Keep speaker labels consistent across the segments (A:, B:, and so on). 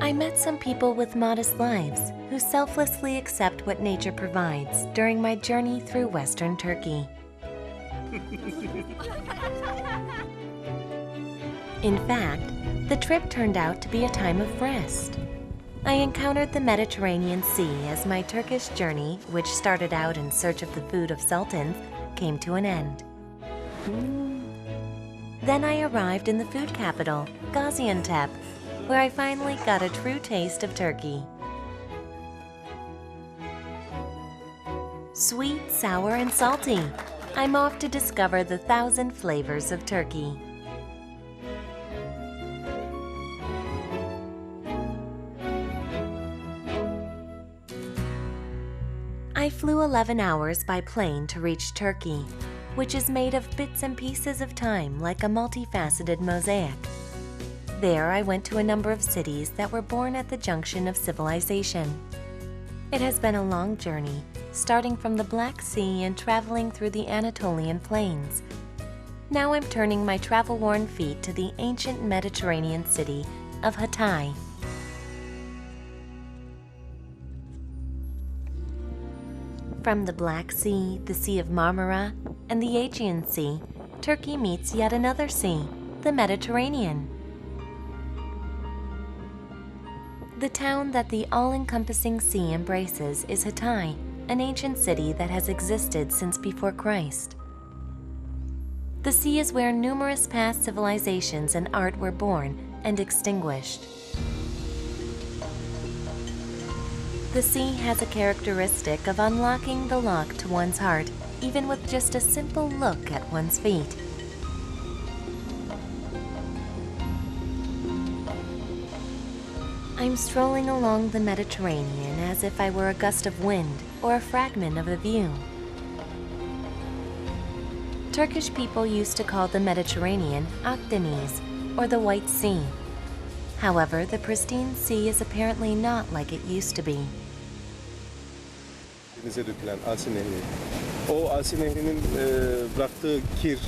A: I met some people with modest lives who selflessly accept what nature provides during my journey through Western Turkey. In fact, the trip turned out to be a time of rest. I encountered the Mediterranean Sea as my Turkish journey, which started out in search of the food of sultans, came to an end. Then I arrived in the food capital, Gaziantep, where I finally got a true taste of Turkey. Sweet, sour, and salty, I'm off to discover the 1,000 flavors of Turkey. I flew 11 hours by plane to reach Turkey, which is made of bits and pieces of time like a multifaceted mosaic. There I went to a number of cities that were born at the junction of civilization. It has been a long journey, starting from the Black Sea and traveling through the Anatolian plains. Now I'm turning my travel-worn feet to the ancient Mediterranean city of Hatay. From the Black Sea, the Sea of Marmara, and the Aegean Sea, Turkey meets yet another sea, the Mediterranean. The town that the all-encompassing sea embraces is Hatay, an ancient city that has existed since before Christ. The sea is where numerous past civilizations and art were born and extinguished. The sea has a characteristic of unlocking the lock to one's heart, even with just a simple look at one's feet. I'm strolling along the Mediterranean as if I were a gust of wind or a fragment of a view. Turkish people used to call the Mediterranean Akdeniz, or the White Sea. However, the pristine sea is apparently not like it used to be.
B: Denize dökülen Asin Nehri. O Asin Nehri'nin bıraktığı kir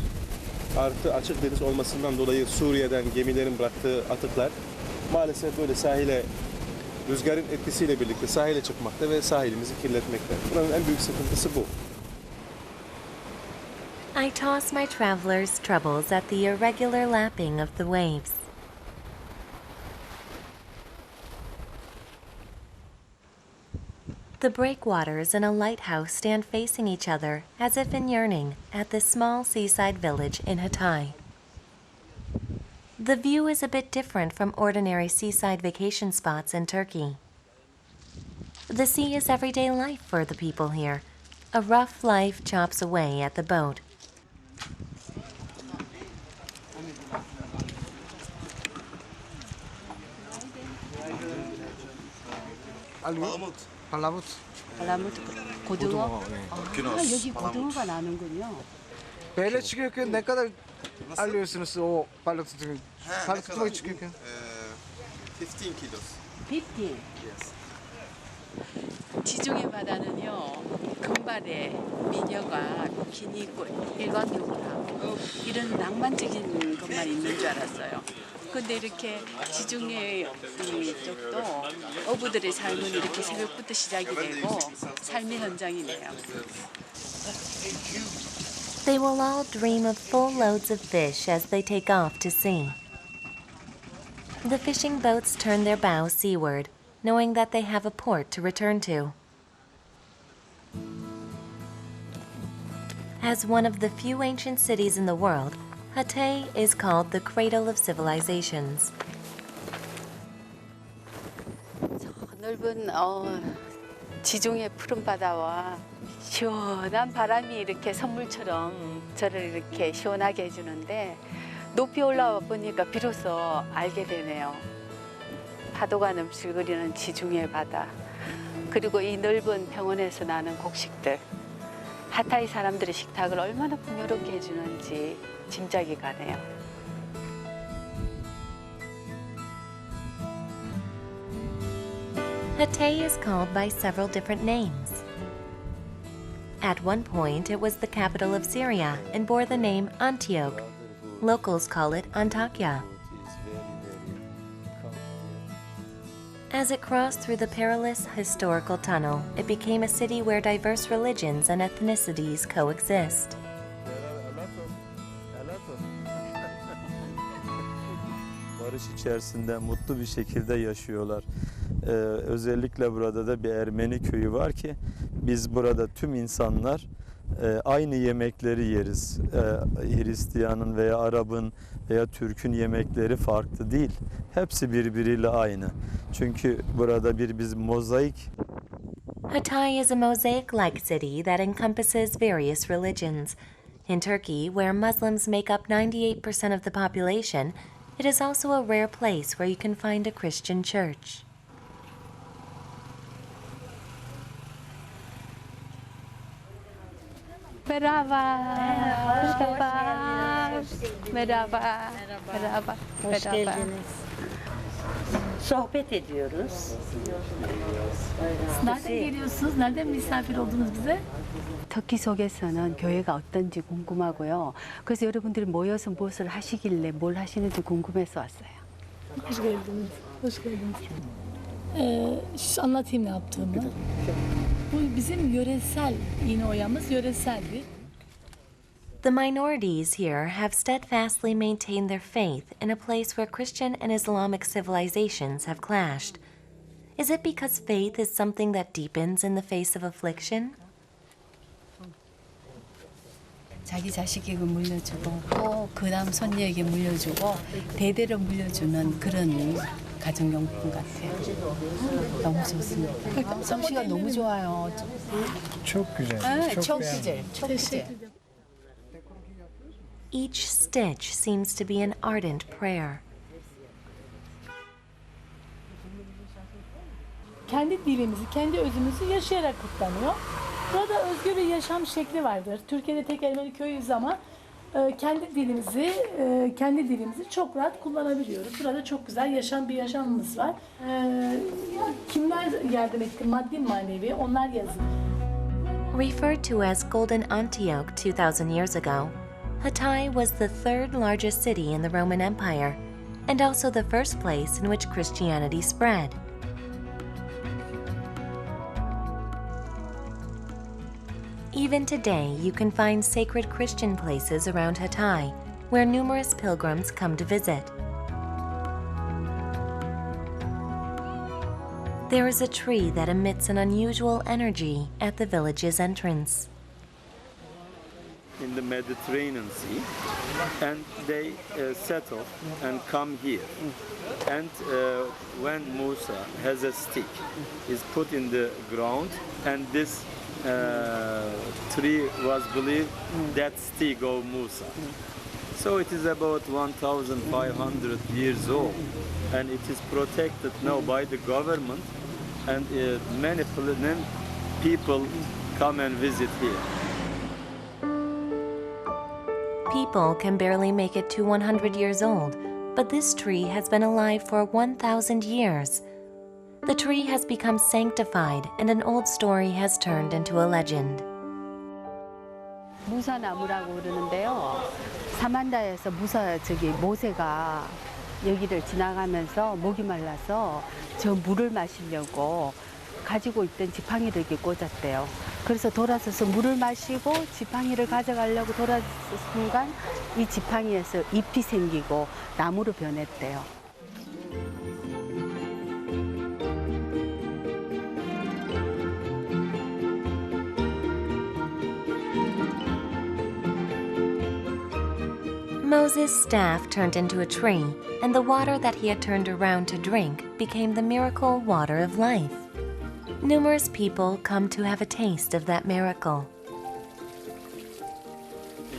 B: artı açık deniz olmasından dolayı Suriye'den gemilerin bıraktığı atıklar maalesef böyle sahile rüzgarın etkisiyle birlikte sahile çıkmakta ve sahilimizi kirletmekte. Buranın en büyük sıkıntısı bu.
A: I toss my traveler's troubles at the irregular lapping of the waves. The breakwaters and a lighthouse stand facing each other as if in yearning at this small seaside village in Hatay. The view is a bit different from ordinary seaside vacation spots in Turkey. The sea is everyday life for the people here. A rough life chops away at the boat.
C: 발라무트. 발라무트 고등어. 여기 고등어가 나는군요.
D: Böyle çıkıyor ki ne kadar alıyorsunuz o balık tutmayı? Balık tutmayı çıkıyor ki.
B: 15 kilos.
C: 50.
B: Yes.
C: 지중해 바다는요, 금발의 미녀가 비키니 입고 일광욕을 하고 이런 낭만적인 것만 있는 줄 알았어요. 근데 이렇게 지중해 쪽도 어부들의 삶은 이렇게 새벽부터 시작이 되고 삶의 현장이네요.
A: They will all dream of full loads of fish as they take off to sea. The fishing boats turn their bows seaward, knowing that they have a port to return to. As one of the few ancient cities in the world, Hatay is called the cradle of civilizations.
C: 넓은 지중해 푸른 바다와 시원한 바람이 이렇게 선물처럼 저를 이렇게 시원하게 해주는데 높이 올라와 보니까 비로소 알게 되네요. 파도가 넘실거리는 지중해 바다, 그리고 이 넓은 평원에서 나는 곡식들, 하타이 사람들의 식탁을 얼마나 풍요롭게 해주는지 짐작이 가네요.
A: Hatay is called by several different names. At one point, it was the capital of Syria and bore the name Antioch. Locals call it Antakya. As it crossed through the perilous historical tunnel, it became a city where diverse religions and ethnicities coexist.
E: Barış içerisinde mutlu bir şekilde yaşıyorlar. Özellikle burada da bir Ermeni köyü var ki biz burada tüm insanlar aynı yemekleri yeriz. Hristiyanın veya Arap'ın veya Türk'ün yemekleri farklı değil. Hepsi birbiriyle aynı. Çünkü burada bir mozaik.
A: Hatay is a mosaic-like city that encompasses various religions. In Turkey, where Muslims make up 98% of the population, it is also a rare place where you can find a Christian church.
C: Merhaba. Merhaba. Merhaba.
F: Hoş geldiniz. Sohbet ediyoruz.
G: Nereden geliyorsunuz? Nereden misafir oldunuz bize?
H: 터키 속에서는 교회가 어떤지 궁금하고요. 그래서 여러분들이 모여서 무엇을 하시길래 뭘 하시는지 궁금해서 왔어요.
G: Hoş geldiniz. Hoş geldiniz. Anlatayım ne yaptığımı. Bu bizim yöresel iğne oyamız yöreseldir.
A: The minorities here have steadfastly maintained their faith in a place where Christian and Islamic civilizations have clashed. Is it because faith is something that deepens in the face of affliction?
H: 자기 자식에게 물려주고 또 그다음 손녀에게 물려주고 대대로 물려주는 그런 가정용품 같아요. 너무 좋습니다. 솜씨가 너무 좋아요.
D: Çok güzel.
H: çok güzel. çok güzel.
A: Each stitch seems to be an ardent prayer.
G: Kendi dilimizi, kendi özümüzü yaşayarak kutlanıyor. Burada özgür bir yaşam şekli vardır. Türkiye'de tek Ermeni köyüyüz ama kendi dilimizi çok rahat kullanabiliyoruz. Burada çok güzel bir yaşamımız var. Kimler yardım etti? Maddi manevi onlar yazın.
A: Referred to as Golden Antioch 2000 years ago, Hatay was the third largest city in the Roman Empire and also the first place in which Christianity spread. Even today, you can find sacred Christian places around Hatay, where numerous pilgrims come to visit. There is a tree that emits an unusual energy at the village's entrance.
E: In the Mediterranean Sea, and they settle and come here. And when Musa has a stick, is put in the ground, and this tree was believed that stick of Musa. So it is about 1,500 years old, and it is protected now by the government, and many people come and visit here.
A: People can barely make it to 100 years old, but this tree has been alive for 1,000 years. The tree has become sanctified, and an old story has turned into a legend.
H: 무사나무라고 그러는데요. 사만다에서 모세가 여기를 지나가면서 목이 말라서 저 물을 마시려고 가지고 있던 지팡이를 이렇게 꽂았대요. 그래서 돌아서서 물을 마시고 지팡이를 가져가려고 돌아섰을 순간 이 지팡이에서 잎이 생기고 나무로 변했대요.
A: Moses' staff turned into a tree, and the water that he had turned around to drink became the miracle water of life. Numerous people come to have a taste of that miracle.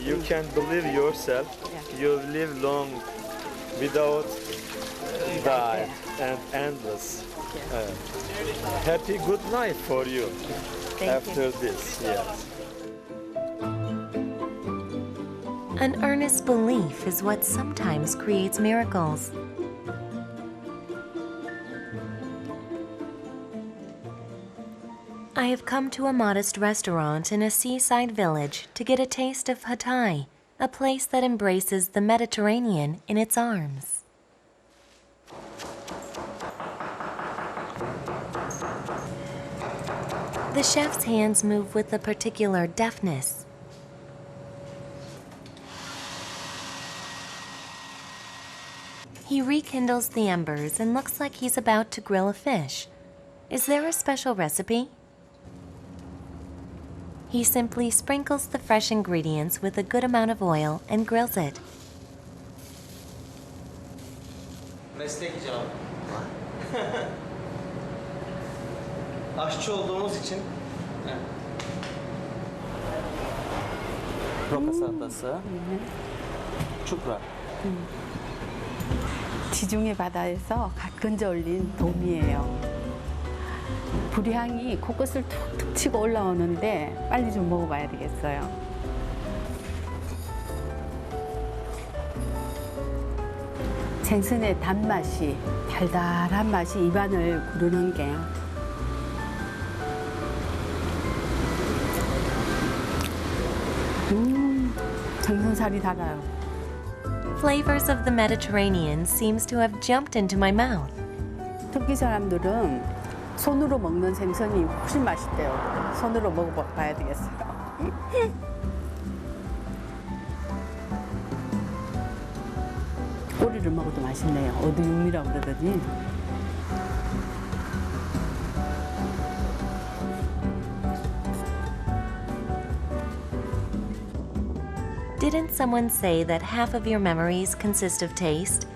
E: You can believe yourself, you live long without die and endless. Happy good night for you after this. Yes.
A: An earnest belief is what sometimes creates miracles. I have come to a modest restaurant in a seaside village to get a taste of Hatay, a place that embraces the Mediterranean in its arms. The chef's hands move with a particular deftness. He rekindles the embers and looks like he's about to grill a fish. Is there a special recipe? He simply sprinkles the fresh ingredients with a good amount of oil and grills it.
I: Meslek icabı. Aşçı olduğumuz için. 로카 사라다스, 축라.
H: 지중해 바다에서 가끈져 올린 돔이에요. 불향이 코끝을 툭툭 치고 올라오는데 빨리 좀 먹어봐야 되겠어요. 생선의 단맛이, 달달한 맛이 입안을 구르는 게 생선살이 달아요.
A: Flavors of the Mediterranean seems to have jumped into my mouth.
H: 터키 사람들은 손으로 먹는 생선이 훨씬 맛있대요. 손으로 먹어봐야 되겠어요. 꼬리를 먹어도 맛있네요. 어두육미라고 그러더니.
A: Didn't someone say that half of your memories consist of taste?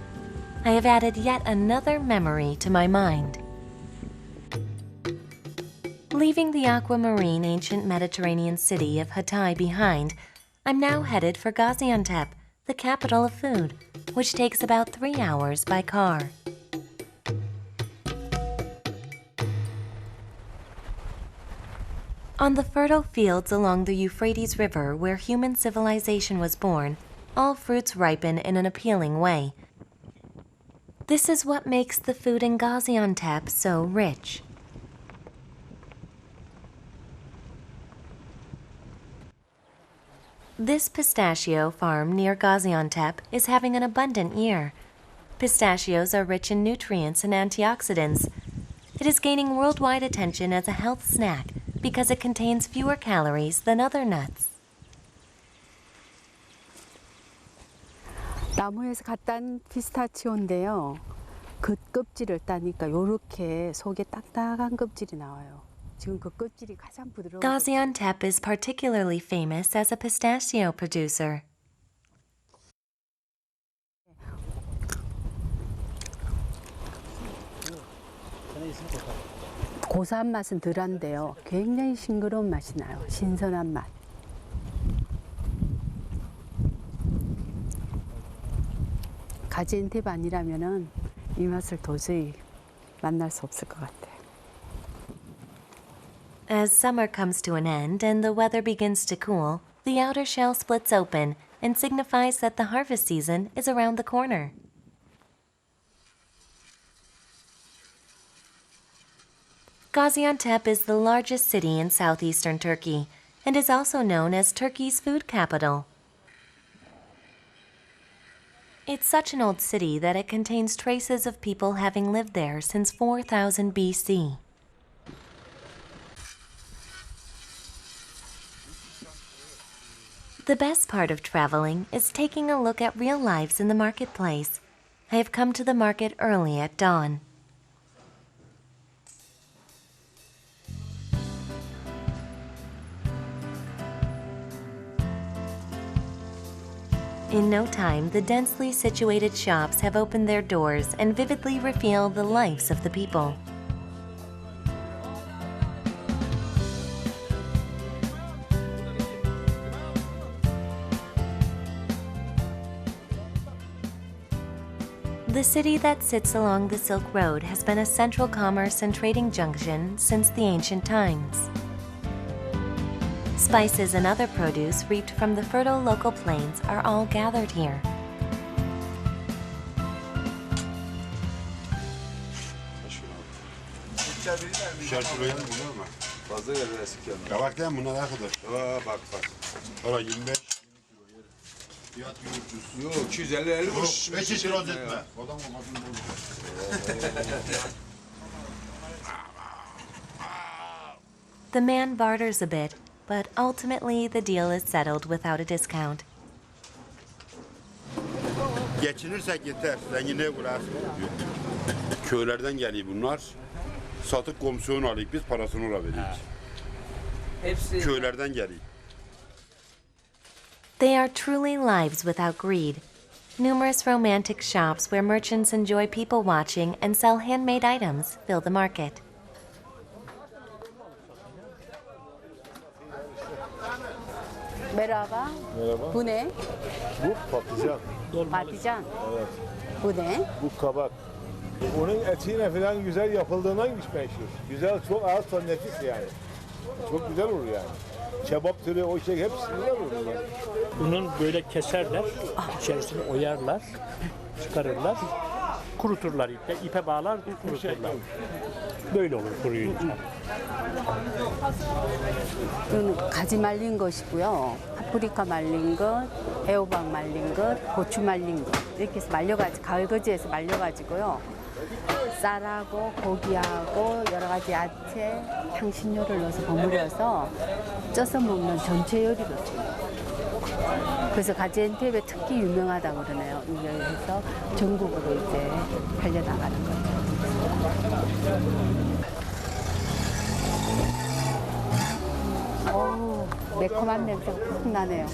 A: I have added yet another memory to my mind. Leaving the aquamarine ancient Mediterranean city of Hatay behind, I'm now headed for Gaziantep, the capital of food, which takes about 3 hours by car. On the fertile fields along the Euphrates River where human civilization was born, all fruits ripen in an appealing way. This is what makes the food in Gaziantep so rich. This pistachio farm near Gaziantep is having an abundant year. Pistachios are rich in nutrients and antioxidants. It is gaining worldwide attention as a health snack because it contains fewer calories than other nuts.
H: 나무에서 갓 딴 피스타치오인데요. 그 껍질을 따니까 이렇게 속에 딱딱한 껍질이 나와요. 지금 그 껍질이 가장 부드러운.
A: Gaziantep is particularly famous as a pistachio producer.
H: 고소한 맛은 덜한데요. 굉장히 싱그러운 맛이 나요. 신선한 맛. 가지엔텝 아니라면은 이 맛을 도저히 만날 수 없을 것 같아요.
A: As summer comes to an end and the weather begins to cool, the outer shell splits open and signifies that the harvest season is around the corner. Gaziantep is the largest city in southeastern Turkey and is also known as Turkey's food capital. It's such an old city that it contains traces of people having lived there since 4000 BC. The best part of traveling is taking a look at real lives in the marketplace. I have come to the market early at dawn. In no time, the densely situated shops have opened their doors and vividly reveal the lives of the people. The city that sits along the Silk Road has been a central commerce and trading junction since the ancient times. Spices and other produce reaped from the fertile local plains are all gathered here.
J: Kabak değil mi bunlar arkadaş? Bak. Para 25. Fiyat 1300.
K: Yok 250 kuruş.
J: 5 kilo etme. Adam olmasın bu.
A: The man barters a bit, but ultimately the deal is settled without a discount.
J: Geçinirsek yeter. Zenginliğe burası. Köylerden geliyor bunlar. Satıp komisyon alıyoruz, biz parasını ona veriyoruz. Köylerden geliyor.
A: They are truly lives without greed. Numerous romantic shops where merchants enjoy people watching and sell handmade items fill the market.
H: Merhaba.
K: Merhaba.
H: Bu ne?
K: Bu patlıcan.
H: Patlıcan.
K: Evet.
H: Bu ne?
K: Bu kabak. Onun etiyle falan güzel yapıldığından meşhur. Güzel, çok ağız tadı nefis yani. Çok güzel olur yani. Kebap türü o şey hepsi güzel olur. Yani.
L: Bunun böyle keserler, içerisini oyarlar, çıkarırlar, kuruturlar ipe bağlar, kuruturlar. Böyle olur kuruyunca.
H: 이거는 가지 말린 것이고요. 파프리카 말린 것, 애호박 말린 것, 고추 말린 것 이렇게 해서 말려가지고 가을거지에서 말려가지고요. 쌀하고 고기하고 여러 가지 야채, 향신료를 넣어서 버무려서 쪄서 먹는 전체 요리거든요. 그래서 가지엔테페 특히 유명하다고 그러네요. 여기서 전국으로 이제 팔려나가는 거죠. 어우, 매콤한 냄새가 푹 나네요.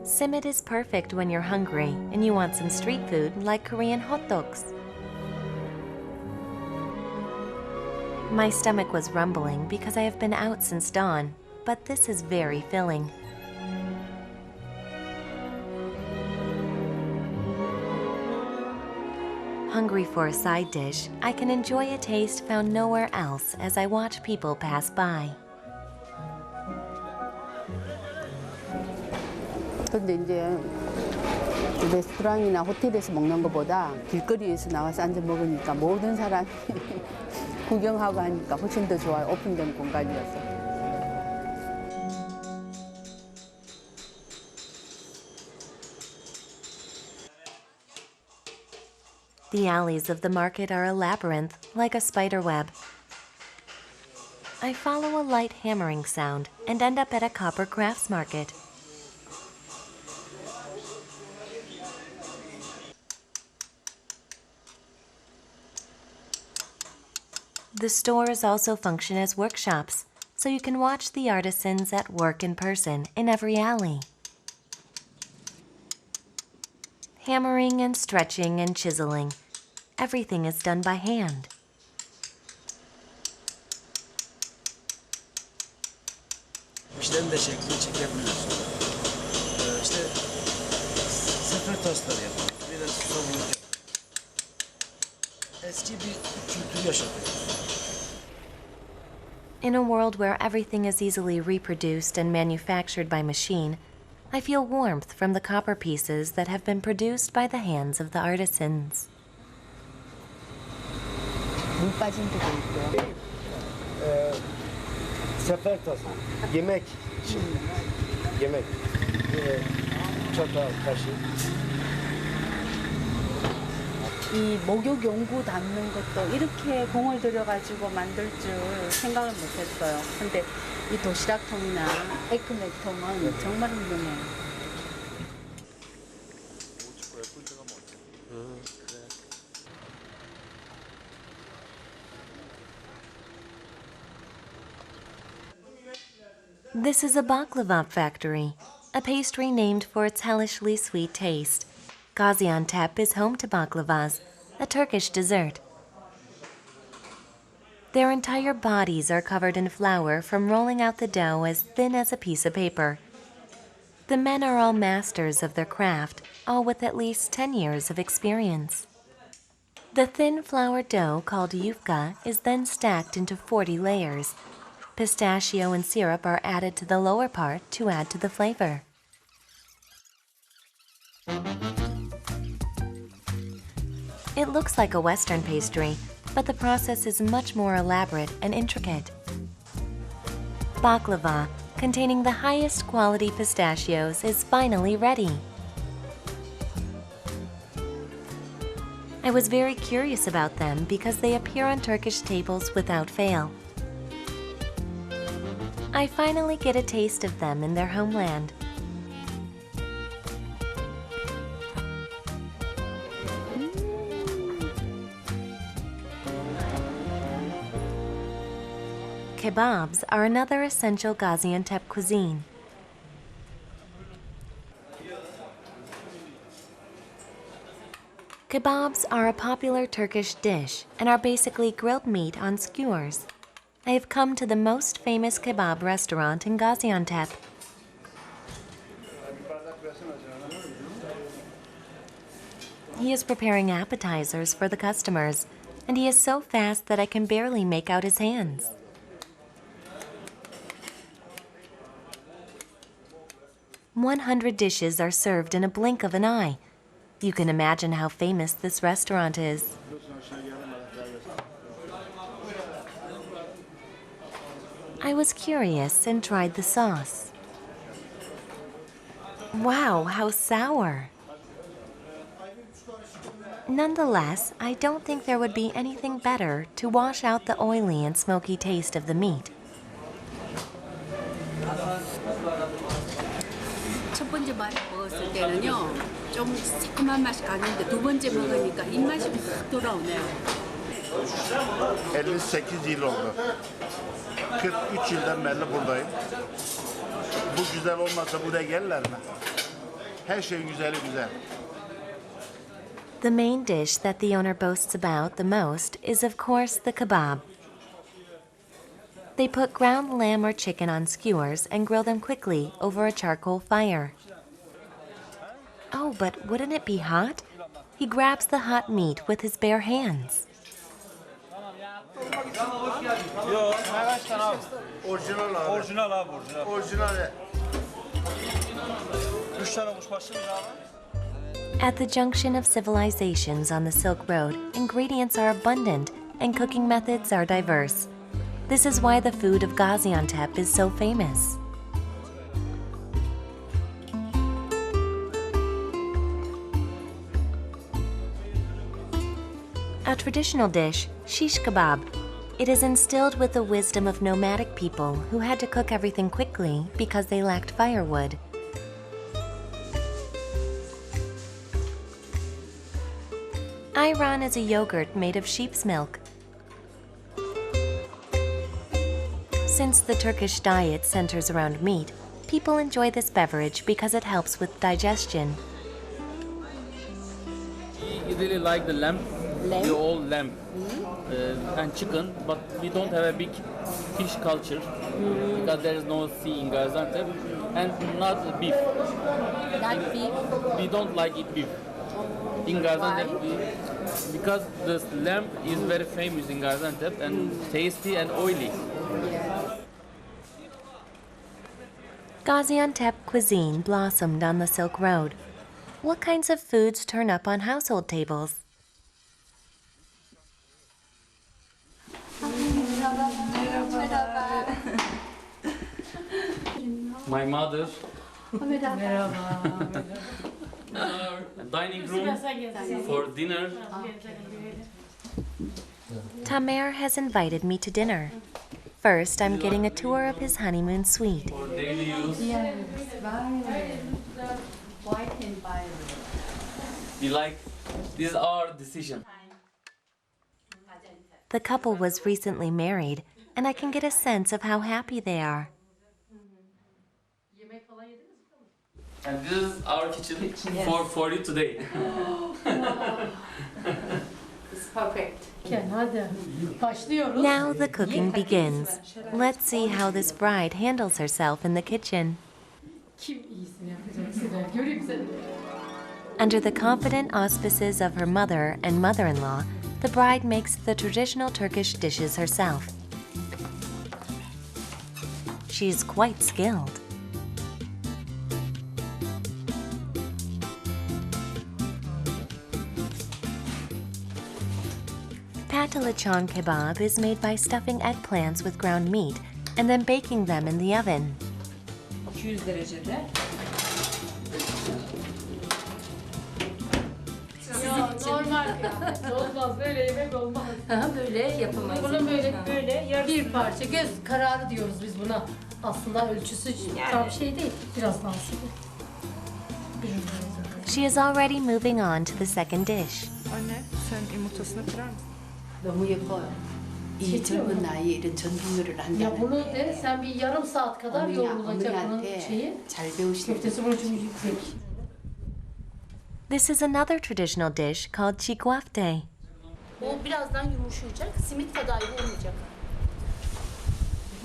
A: Simit is perfect when you're hungry and you want some street food like Korean hot dogs. My stomach was rumbling because I have been out since dawn, but this is very filling. Hungry for a side dish, I can enjoy a taste found nowhere else as I watch people pass by.
H: 근데 이제 레스토랑이나 호텔에서 먹는 것보다 길거리에서 나와서 앉아 먹으니까 모든 사람이 구경하고 하니까 훨씬 더 좋아요. 오픈된 공간이어서.
A: The alleys of the market are a labyrinth, like a spider web. I follow a light hammering sound and end up at a copper crafts market. The stores also function as workshops, so you can watch the artisans at work in person in every alley. Hammering and stretching and chiseling, everything is done by hand.
M: İşlerin de şekli yapıyoruz. İşte sıfır tostları yapıyoruz. Biraz soğuk. Eski bir kültür yaşatıyoruz.
A: In a world where everything is easily reproduced and manufactured by machine, I feel warmth from the copper pieces that have been produced by the hands of the artisans.
H: 물 빠진 데도 있고요.
N: Sefer tası, yemek için. Yemek. çatal, kaşık.
H: 이 목욕 용구 담는 것도 이렇게 공을 들여가지고 만들 줄 생각을 못했어요. 근데 이 도시락통이나 에크맥통은 정말 훌륭해요.
A: This is a baklava factory, a pastry named for its hellishly sweet taste. Gaziantep is home to baklavas, a Turkish dessert. Their entire bodies are covered in flour from rolling out the dough as thin as a piece of paper. The men are all masters of their craft, all with at least 10 years of experience. The thin flour dough called yufka is then stacked into 40 layers. Pistachio and syrup are added to the lower part to add to the flavor. It looks like a Western pastry, but the process is much more elaborate and intricate. Baklava, containing the highest quality pistachios, is finally ready. I was very curious about them because they appear on Turkish tables without fail. I finally get a taste of them in their homeland. Kebabs are another essential Gaziantep cuisine. Kebabs are a popular Turkish dish and are basically grilled meat on skewers. I have come to the most famous kebab restaurant in Gaziantep. He is preparing appetizers for the customers, and he is so fast that I can barely make out his hands. "100 dishes are served in a blink of an eye. You can imagine how famous this restaurant is." I was curious and tried the sauce. Wow, how sour! Nonetheless, I don't think there would be anything better to wash out the oily and smoky taste of the meat.
H: 첫 번째 맛 먹었을 때는요, 좀 새콤한 맛이 강했는데 두 번째 먹으니까 입맛이 확 돌아오네요.
J: 58 yıl oldu. 43 yıldan beri buradayım. Bu güzel olmasa buraya gelirler mi? Her şey güzeli güzel.
A: The main dish that the owner boasts about the most is, of course, the kebab. They put ground lamb or chicken on skewers and grill them quickly over a charcoal fire. Oh, but wouldn't it be hot? He grabs the hot meat with his bare hands.
J: Orijinal abi.
M: Orijinal abi, orijinal.
J: Orijinal.
M: 3 tane kuşbaşı mı abi?
A: At the junction of civilizations on the Silk Road, ingredients are abundant and cooking methods are diverse. This is why the food of Gaziantep is so famous. A traditional dish, shish kebab. It is instilled with the wisdom of nomadic people who had to cook everything quickly because they lacked firewood. Ayran is a yogurt made of sheep's milk. Since the Turkish diet centers around meat, people enjoy this beverage because it helps with digestion.
O: We really like the lamb, the old lamb and chicken, but we don't have a big fish culture because there is no sea in Gaziantep, and not beef.
H: Not beef?
O: We don't like it beef. In Gaziantep, because the lamb is very famous in Gaziantep and tasty and oily.
A: Gaziantep cuisine blossomed on the Silk Road. What kinds of foods turn up on household tables?
O: My mother. Dining room for dinner.
A: Tamer has invited me to dinner. First, I'm getting a tour of his honeymoon suite.
O: For daily use.
H: White and violet.
O: We like, this is our decision.
A: The couple was recently married, and I can get a sense of how happy they are.
O: And this is our kitchen for you today.
H: It's perfect.
A: Now the cooking begins. Let's see how this bride handles herself in the kitchen. Under the confident auspices of her mother and mother-in-law, the bride makes the traditional Turkish dishes herself. She's quite skilled. Patlıcan kebab is made by stuffing eggplants with ground meat, and then baking them in the oven.
P: 200 derecede.
G: Normal yani. Olmaz, böyle yemek olmaz.
F: Böyle yapamayız.
P: Bunu böyle yarısı.
G: Bir parça göz kararı diyoruz biz buna. Aslında ölçüsü tam şey değil. Biraz daha sıvı.
A: She is already moving on to the second dish.
P: Anne sen yumurtasını kırar mısın?
H: 너무 예뻐요. 이 젊은 나이에 이런 전통요리를
G: Ya
H: 한다는
G: bunu de sen bir yarım saat kadar yoğrulacak bunun şeyi.
H: 잘 배우시는
G: Köftesi bunun için yüksek.
A: This is another traditional dish called chikwafte.
G: Bu birazdan yumuşayacak. Simit kadar olmayacak.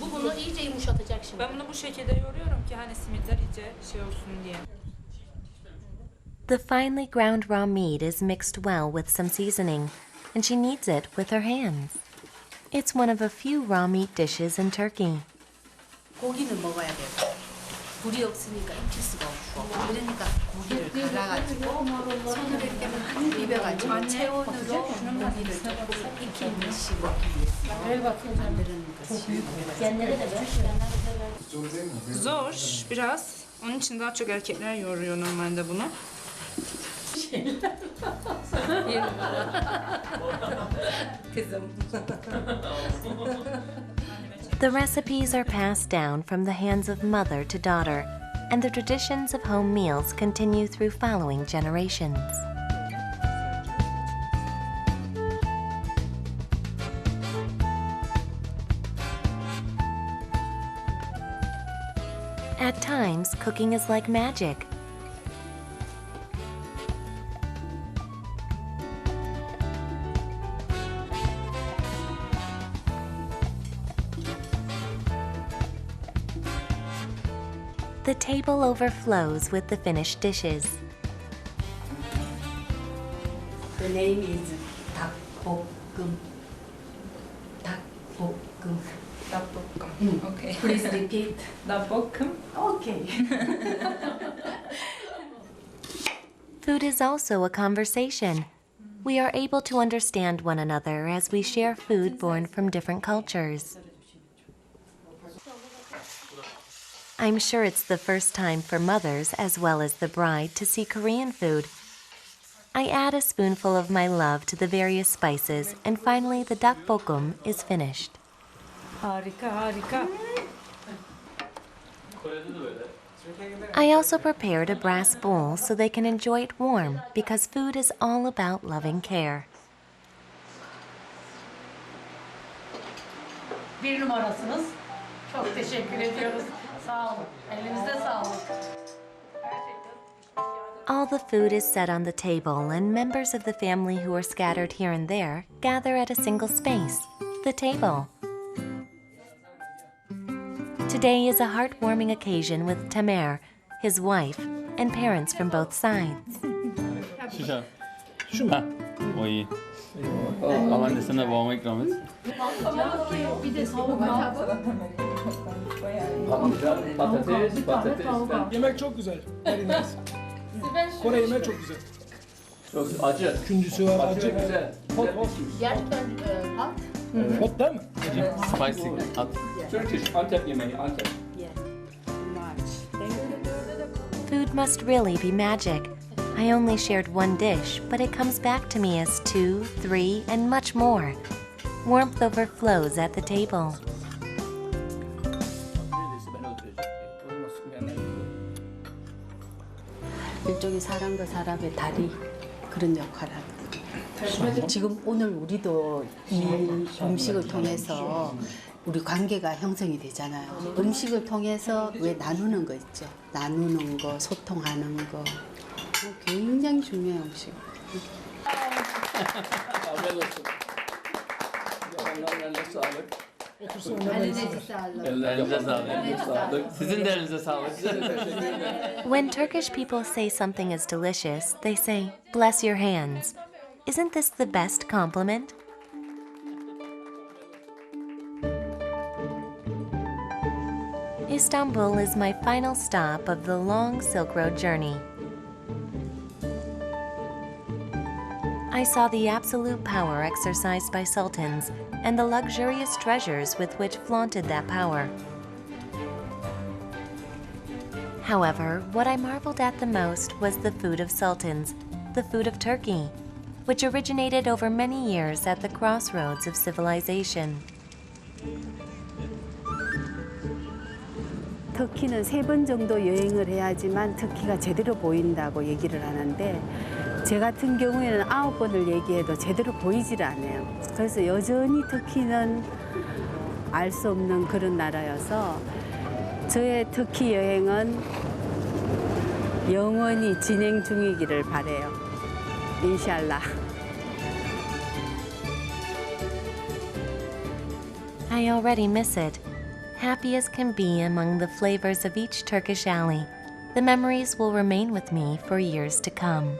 G: Bu bunu iyice yumuşatacak şimdi.
P: Ben bunu bu şekilde yoğuruyorum ki hani simitler iyice şey olsun diye.
A: The finely ground raw meat is mixed well with some seasoning, and she kneads it with her hands. It's one of a few raw meat dishes in Turkey.
H: 고기는 먹어야 돼요. 불이 없으니까 익힐 수가 없고 그러니까 고기를 갈아가지고 손으로 이렇게 많이 비벼가지고 체온으로 고기를 조금 익히듯이 먹기 위해서 만드는 것이
P: Zor biraz. Onun için daha çok erkekler yoğuruyor normalde bunu.
F: Kızım.
A: The recipes are passed down from the hands of mother to daughter, and the traditions of home meals continue through following generations. At times, cooking is like magic. The table overflows with the finished dishes.
H: The name is 닭볶음. 닭볶음.
P: Dabbokum. Okay.
H: Please repeat.
P: Dabbokum.
H: Okay.
A: Food is also a conversation. We are able to understand one another as we share food born from different cultures. I'm sure it's the first time for mothers as well as the bride to see Korean food. I add a spoonful of my love to the various spices, and finally the dakbokum is finished.
P: Harika harika.
A: I also prepared a brass bowl so they can enjoy it warm, because food is all about loving care.
G: Bir numarasınız. Çok teşekkür ediyoruz. Sağ olun. Elinize sağlık.
A: All the food is set on the table, and members of the family who are scattered here and there gather at a single space, the table. Today is a heartwarming occasion with Tamer, his wife, and parents from both sides.
O: Şişa. Şu mu? O iyi. Ama annesine babama ikram et.
G: Bir de soğuk
O: Patates.
Q: Yemek çok güzel. Very nice. Kore yemeği çok güzel.
O: Çok acı.
Q: Kündüsü var, acı.
O: Güzel.
Q: Hot.
G: Gerçekten hot.
Q: Hot değil mi?
O: Spicy. Turkish Antep yemeği. Antep.
A: Food must really be magic. I only shared one dish, but it comes back to me as 2, 3, and much more. Warmth overflows at the table.
H: 일종의 사람과 사람의 다리 그런 역할을 하는 거예요. 지금 오늘 우리도 이 음식을 통해서 우리 관계가 형성이 되잖아요. 음식을 통해서 왜 나누는 거 있죠. 나누는 거, 소통하는 거 굉장히 중요한 음식.
O: Sizin de elinize sağlık.
A: When Turkish people say something is delicious, they say, "Bless your hands." Isn't this the best compliment? Istanbul is my final stop of the long Silk Road journey. I saw the absolute power exercised by sultans and the luxurious treasures with which flaunted that power. However, what I marveled at the most was the food of sultans, the food of Turkey, which originated over many years at the crossroads of civilization.
H: 터키는 3번 정도 여행을 해야지만 터키가 제대로 보인다고 얘기를 하는데 제 같은 경우에는 9번을 얘기해도 제대로 보이질 않아요. 그래서 여전히 터키는 알 수 없는 그런 나라여서 저의 터키 여행은 영원히 진행 중이기를 바라요. 인샬라.
A: I already miss it. Happy as can be among the flavors of each Turkish alley, the memories will remain with me for years to come.